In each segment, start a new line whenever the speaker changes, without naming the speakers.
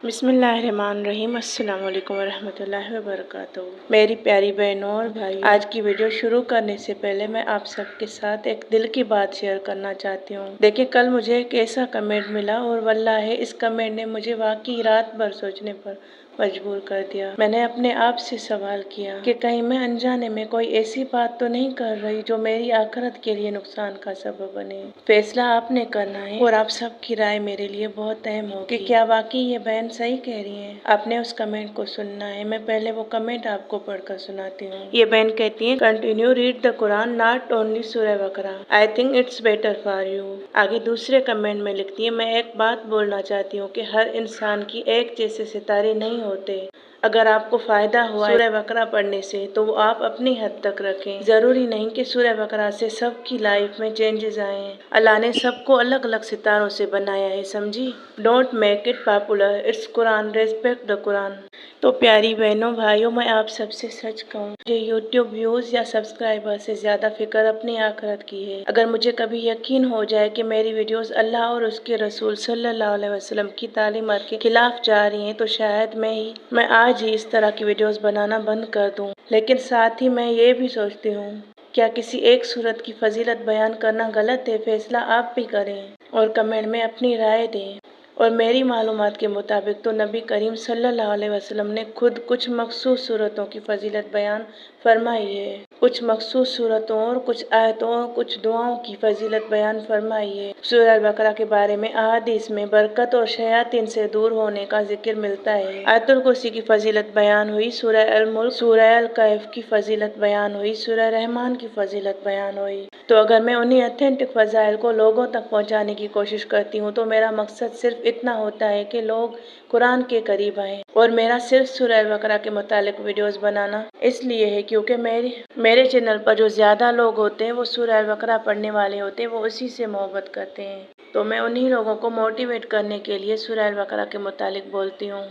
बिस्मिल्लाहिर्रहमानिर्रहीम। अस्सलाम वालेकुम वरहमतुल्लाहि वबरकातुहू। मेरी प्यारी बहनों और भाई, आज की वीडियो शुरू करने से पहले मैं आप सबके साथ एक दिल की बात शेयर करना चाहती हूँ। देखिए, कल मुझे एक ऐसा कमेंट मिला और वल्लाह इस कमेंट ने मुझे वाकई रात भर सोचने पर मजबूर कर दिया। मैंने अपने आप से सवाल किया कि कहीं मैं अनजाने में कोई ऐसी बात तो नहीं कर रही जो मेरी आखिरत के लिए नुकसान का सबब बने। फैसला आपने करना है और आप सबकी राय मेरे लिए बहुत अहम होगी कि क्या वाकई ये बहन सही कह रही है। आपने उस कमेंट को सुनना है। मैं पहले वो कमेंट आपको पढ़कर सुनाती हूँ। ये बहन कहती है, continue read the Quran, not only सूरह बकरा, I think it's better for you. आगे दूसरे कमेंट में लिखती है, मैं एक बात बोलना चाहती हूँ कि हर इंसान की एक जैसे सितारे नहीं होते। अगर आपको फायदा हुआ सूरह बकरा पढ़ने से तो वो आप अपनी हद तक रखें। जरूरी नहीं कि सूरह बकरा से सबकी लाइफ में चेंजेस आए। अल्लाह ने सबको अलग अलग सितारों से बनाया है, समझी। Don't make it popular, it's Quran, respect the Quran. तो प्यारी बहनों भाइयों, मैं आप सबसे सच कहूँ, मुझे यूट्यूब व्यूज या सब्सक्राइबर से ज्यादा फिक्र अपनी आखिरत की है। अगर मुझे कभी यकीन हो जाए कि मेरी वीडियोस अल्लाह और उसके रसूल सल्लल्लाहु अलैहि वसल्लम की तालीमात के खिलाफ जा रही हैं तो शायद मैं आज ही इस तरह की वीडियोस बनाना बंद कर दूं। लेकिन साथ ही मैं ये भी सोचती हूँ, क्या किसी एक सूरत की फजीलत बयान करना गलत है? फैसला आप भी करें और कमेंट में अपनी राय दें। और मेरी मालूमात के मुताबिक तो नबी करीम सल्लल्लाहु अलैहि वसल्लम ने खुद कुछ मखसूस सूरतों की फजीलत बयान फरमाई है। कुछ मखसूस सूरतों और कुछ आयतों और कुछ दुआओं की फजीलत बयान फरमाई है। सूरह बकरा के बारे में अहादीस में बरकत और शयातीन से दूर होने का जिक्र मिलता है। आयतुल कुर्सी की फजीलत बयान हुई, सूरह अल मुल्क, सूरह अल कहफ की फजीलत बयान हुई, सूरह रहमान की फजीलत बयान हुई। तो अगर मैं उन्हीं ऑथेंटिक फजाइल को लोगों तक पहुंचाने की कोशिश करती हूँ तो मेरा मकसद सिर्फ इतना होता है कि लोग कुरान के करीब आएं। और मेरा सिर्फ सूरह बकरा के मुतालिक वीडियोस बनाना इसलिए है क्योंकि मेरे चैनल पर जो ज्यादा लोग होते हैं वो सूरह बकरा पढ़ने वाले होते हैं, वो उसी से मोहब्बत करते हैं। तो मैं उन्हीं लोगों को मोटिवेट करने के लिए सूरह बकरा के मुतालिक बोलती हूँ।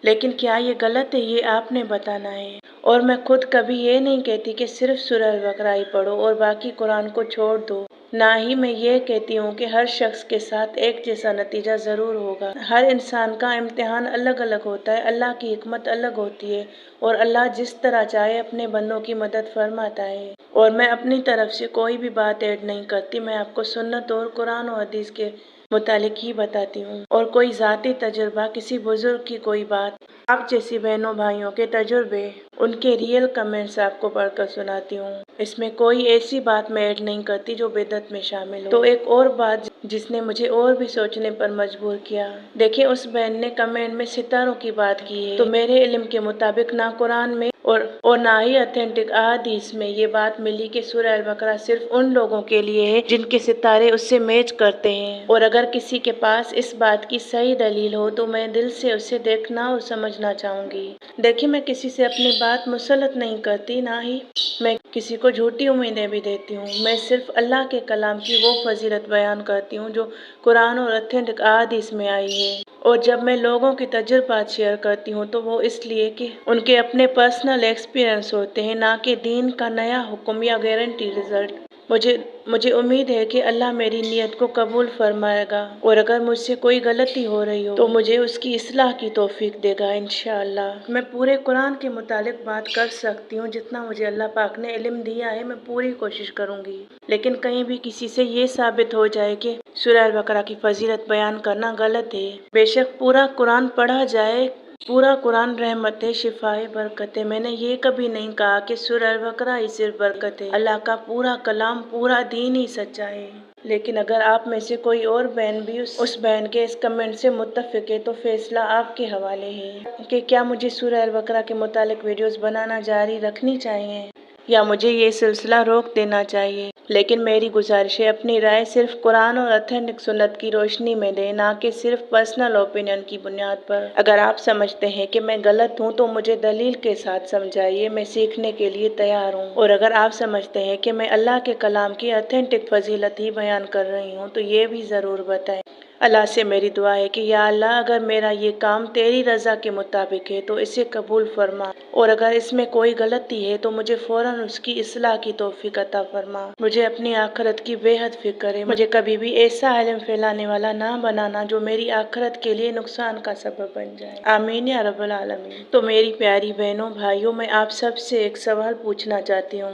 लेकिन क्या ये गलत है, ये आपने बताना है। और मैं खुद कभी ये नहीं कहती कि सिर्फ सूरह बकरा ही पढ़ो और बाकी कुरान को छोड़ दो। ना ही मैं ये कहती हूँ कि हर शख्स के साथ एक जैसा नतीजा जरूर होगा। हर इंसान का इम्तिहान अलग अलग होता है, अल्लाह की हिकमत अलग होती है और अल्लाह जिस तरह चाहे अपने बंदों की मदद फरमाता है। और मैं अपनी तरफ से कोई भी बात ऐड नहीं करती, मैं आपको सुन्नत और कुरान और हदीस के मुतालिक ही बताती हूँ। और कोई जाती तजुर्बा, किसी बुजुर्ग की कोई बात, आप जैसी बहनों भाइयों के तजुर्बे, उनके रियल कमेंट्स आपको पढ़कर सुनाती हूँ। इसमें कोई ऐसी बात मैं ऐड नहीं करती जो बिदअत में शामिल हो। तो एक और बात जिसने मुझे और भी सोचने पर मजबूर किया, देखिए उस बहन ने कमेंट में सितारों की बात की है। तो मेरे इल्म के मुताबिक ना कुरान में और ना ही ऑथेंटिक अहादीस में ये बात मिली कि सूरह अल बकरा सिर्फ उन लोगों के लिए है जिनके सितारे उससे मैच करते हैं। और अगर किसी के पास इस बात की सही दलील हो तो मैं दिल से उसे देखना और समझना चाहूंगी। देखिए, मैं किसी से अपनी बात मुसलत नहीं करती, ना ही मैं किसी को झूठी उम्मीदें भी देती हूँ। मैं सिर्फ अल्लाह के कलाम की वो फजीलत बयान करती हूँ जो कुरान और ऑथेंटिक अहादीस में आई है। और जब मैं लोगों की तजुर्बात शेयर करती हूँ तो वो इसलिए कि उनके अपने पर्सनल एक्सपीरियंस होते हैं, ना कि दीन का नया हुक्म या गारंटी रिजल्ट। मुझे उम्मीद है कि अल्लाह मेरी नीयत को कबूल फरमाएगा और अगर मुझसे कोई गलती हो रही हो तो मुझे उसकी इस्लाह की तौफीक देगा इंशाअल्लाह। मैं पूरे कुरान के मुतालिक बात कर सकती हूँ, जितना मुझे अल्लाह पाक ने इल्म दिया है मैं पूरी कोशिश करूँगी। लेकिन कहीं भी किसी से ये साबित हो जाए कि सूरह अल बकरा की फजीलत बयान करना गलत है, बेशक पूरा कुरान पढ़ा जाए, पूरा कुरान रहमत है, शिफा है, बरकत है। मैंने ये कभी नहीं कहा कि सूरह अल बकरा ही सिर्फ बरकत है। अल्लाह का पूरा कलाम, पूरा दीन ही सच्चा है। लेकिन अगर आप में से कोई और बहन भी उस बहन के इस कमेंट से मुत्तफिक है तो फैसला आपके हवाले है कि क्या मुझे सूरह अल बकरा के मुतालिक वीडियोस बनाना जारी रखनी चाहिए या मुझे ये सिलसिला रोक देना चाहिए। लेकिन मेरी गुजारिश है, अपनी राय सिर्फ कुरान और ऑथेंटिक सुन्नत की रोशनी में दें, ना कि सिर्फ पर्सनल ओपिनियन की बुनियाद पर। अगर आप समझते हैं कि मैं गलत हूँ तो मुझे दलील के साथ समझाइए, मैं सीखने के लिए तैयार हूँ। और अगर आप समझते हैं कि मैं अल्लाह के कलाम की ऑथेंटिक फजीलत ही बयान कर रही हूँ तो ये भी ज़रूर बताएं। अल्लाह से मेरी दुआ है कि या अल्लाह अगर मेरा ये काम तेरी रज़ा के मुताबिक है तो इसे कबूल फरमा, और अगर इसमें कोई गलती है तो मुझे फ़ौरन उसकी इस्लाह की तौफीक अता फरमा। मुझे अपनी आखिरत की बेहद फिक्र है। मुझे कभी भी ऐसा इल्म फैलाने वाला ना बनाना जो मेरी आखिरत के लिए नुकसान का सबब बन जाए। आमीन या रब्बल आलमीन। तो मेरी प्यारी बहनों भाइयों, मैं आप सबसे एक सवाल पूछना चाहती हूँ,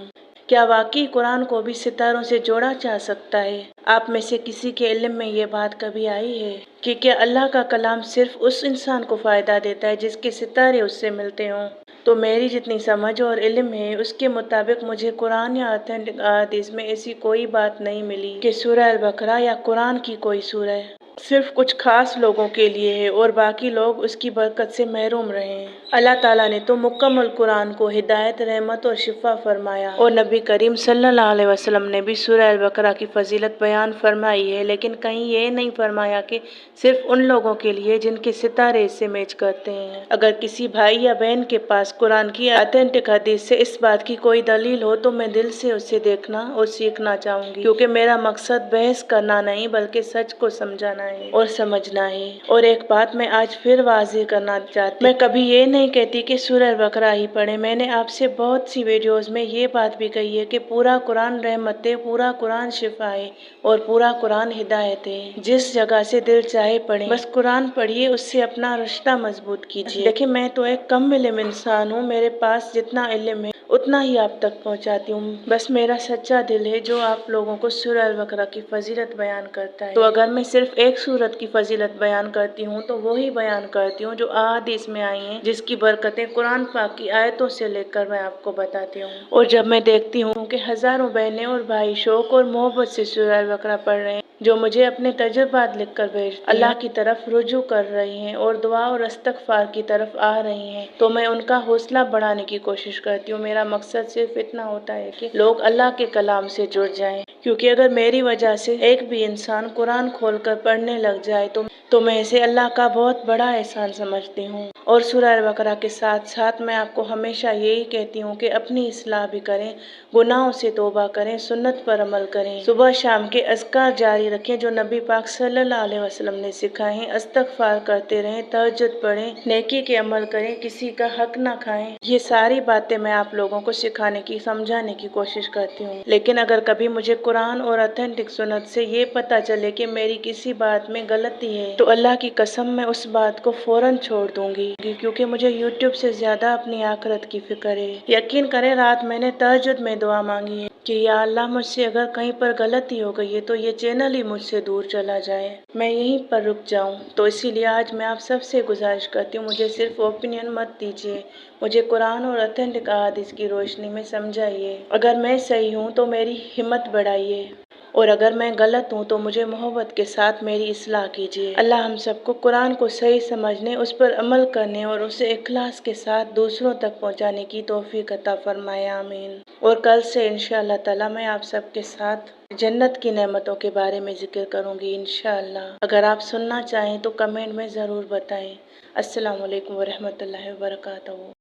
क्या वाकई कुरान को भी सितारों से जोड़ा जा सकता है? आप में से किसी के इल्म में ये बात कभी आई है कि क्या अल्लाह का कलाम सिर्फ उस इंसान को फ़ायदा देता है जिसके सितारे उससे मिलते हों? तो मेरी जितनी समझ और इल्म है उसके मुताबिक मुझे कुरान या ऑथेंटिक हदीस में ऐसी कोई बात नहीं मिली कि सूरह अल बकरा या कुरान की कोई सूरह सिर्फ कुछ खास लोगों के लिए है और बाकी लोग उसकी बरकत से महरूम रहे हैं। अल्लाह ताला ने तो मुकम्मल कुरान को हिदायत, रहमत और शिफा फरमाया, और नबी करीम सल्लल्लाहु अलैहि वसल्लम ने भी सूरह अल बकरा की फजीलत बयान फरमाई है, लेकिन कहीं ये नहीं फरमाया कि सिर्फ उन लोगों के लिए जिनके सितारे इससे मैच करते हैं। अगर किसी भाई या बहन के पास कुरान की ऑथेंटिक हदीस से इस बात की कोई दलील हो तो मैं दिल से उसे देखना और सीखना चाहूंगी, क्योंकि मेरा मकसद बहस करना नहीं बल्कि सच को समझाना है और समझना है। और एक बात मैं आज फिर वाज़ेह करना चाहती, मैं कभी ये नहीं कहती कि सूरह बकरा ही पढ़े। मैंने आपसे बहुत सी वीडियोस में ये बात भी कही है कि पूरा कुरान रहमत है, पूरा कुरान शिफा है और पूरा कुरान हिदायत है। जिस जगह से दिल चाहे पढ़े, बस कुरान पढ़िए, उससे अपना रिश्ता मजबूत कीजिए। देखिए, मैं तो एक कम इल्म इंसान हूँ, मेरे पास जितना इल्म है उतना ही आप तक पहुँचाती हूँ। बस मेरा सच्चा दिल है जो आप लोगों को सूरह अल बकरा की फजीलत बयान करता है। तो अगर मैं सिर्फ एक सूरत की फजीलत बयान करती हूँ तो वही बयान करती हूँ जो अहादीस में आई हैं, जिसकी बरकतें कुरान पाक की आयतों से लेकर मैं आपको बताती हूँ। और जब मैं देखती हूँ कि हजारों बहनें और भाई शौक और मोहब्बत से सूरह अल बकरा पढ़ रहे हैं, जो मुझे अपने तजुर्बात लिखकर भेजती हैं, अल्लाह की तरफ रुजू कर रही हैं और दुआ और इस्तगफार की तरफ आ रही हैं, तो मैं उनका हौसला बढ़ाने की कोशिश करती हूँ। मेरा मकसद सिर्फ इतना होता है कि लोग अल्लाह के कलाम से जुड़ जाएं, क्योंकि अगर मेरी वजह से एक भी इंसान कुरान खोलकर पढ़ने लग जाए तो मैं इसे अल्लाह का बहुत बड़ा एहसान समझती हूँ। और सूरह अल बकरा के साथ साथ मैं आपको हमेशा यही कहती हूँ कि अपनी इस्लाह भी करें, गुनाहों से तौबा करें, सुन्नत पर अमल करें, सुबह शाम के अज़कार जारी रखें जो नबी पाक सल्लल्लाहु अलैहि वसल्लम ने सिखाए हैं, इस्तगफार करते रहें, तहज्जुद पढ़ें, नेकी के अमल करें, किसी का हक ना खाएं। ये सारी बातें मैं आप लोगों को सिखाने की, समझाने की कोशिश करती हूँ। लेकिन अगर कभी मुझे कुरान और ऑथेंटिक सुन्नत से ये पता चले कि मेरी किसी बात में गलती है तो अल्लाह की कसम मैं उस बात को फौरन छोड़ दूंगी, क्योंकि मुझे यूट्यूब से ज्यादा अपनी आखिरत की फिक्र है। यकीन करें, रात मैंने तहज्जुद में दुआ मांगी है कि या अल्लाह, मुझसे अगर कहीं पर गलती हो गई है तो ये चैनल ही मुझसे दूर चला जाए, मैं यहीं पर रुक जाऊं। तो इसीलिए आज मैं आप सबसे गुजारिश करती हूँ, मुझे सिर्फ ओपिनियन मत दीजिए, मुझे कुरान और ऑथेंटिक हदीस की रोशनी में समझाइए। अगर मैं सही हूँ तो मेरी हिम्मत बढ़ाइए, और अगर मैं गलत हूँ तो मुझे मोहब्बत के साथ मेरी इस्लाह कीजिए। अल्लाह हम सबको कुरान को सही समझने, उस पर अमल करने और उसे इखलास के साथ दूसरों तक पहुँचाने की तौफीक अता फरमाए। आमीन। और कल से इंशाअल्लाह ताला मैं आप सबके साथ जन्नत की नेमतों के बारे में जिक्र करूँगी इंशाअल्लाह। अगर आप सुनना चाहें तो कमेंट में ज़रूर बताएं। अस्सलामु अलैकुम वरहमतुल्लाहि वबरकातुहू।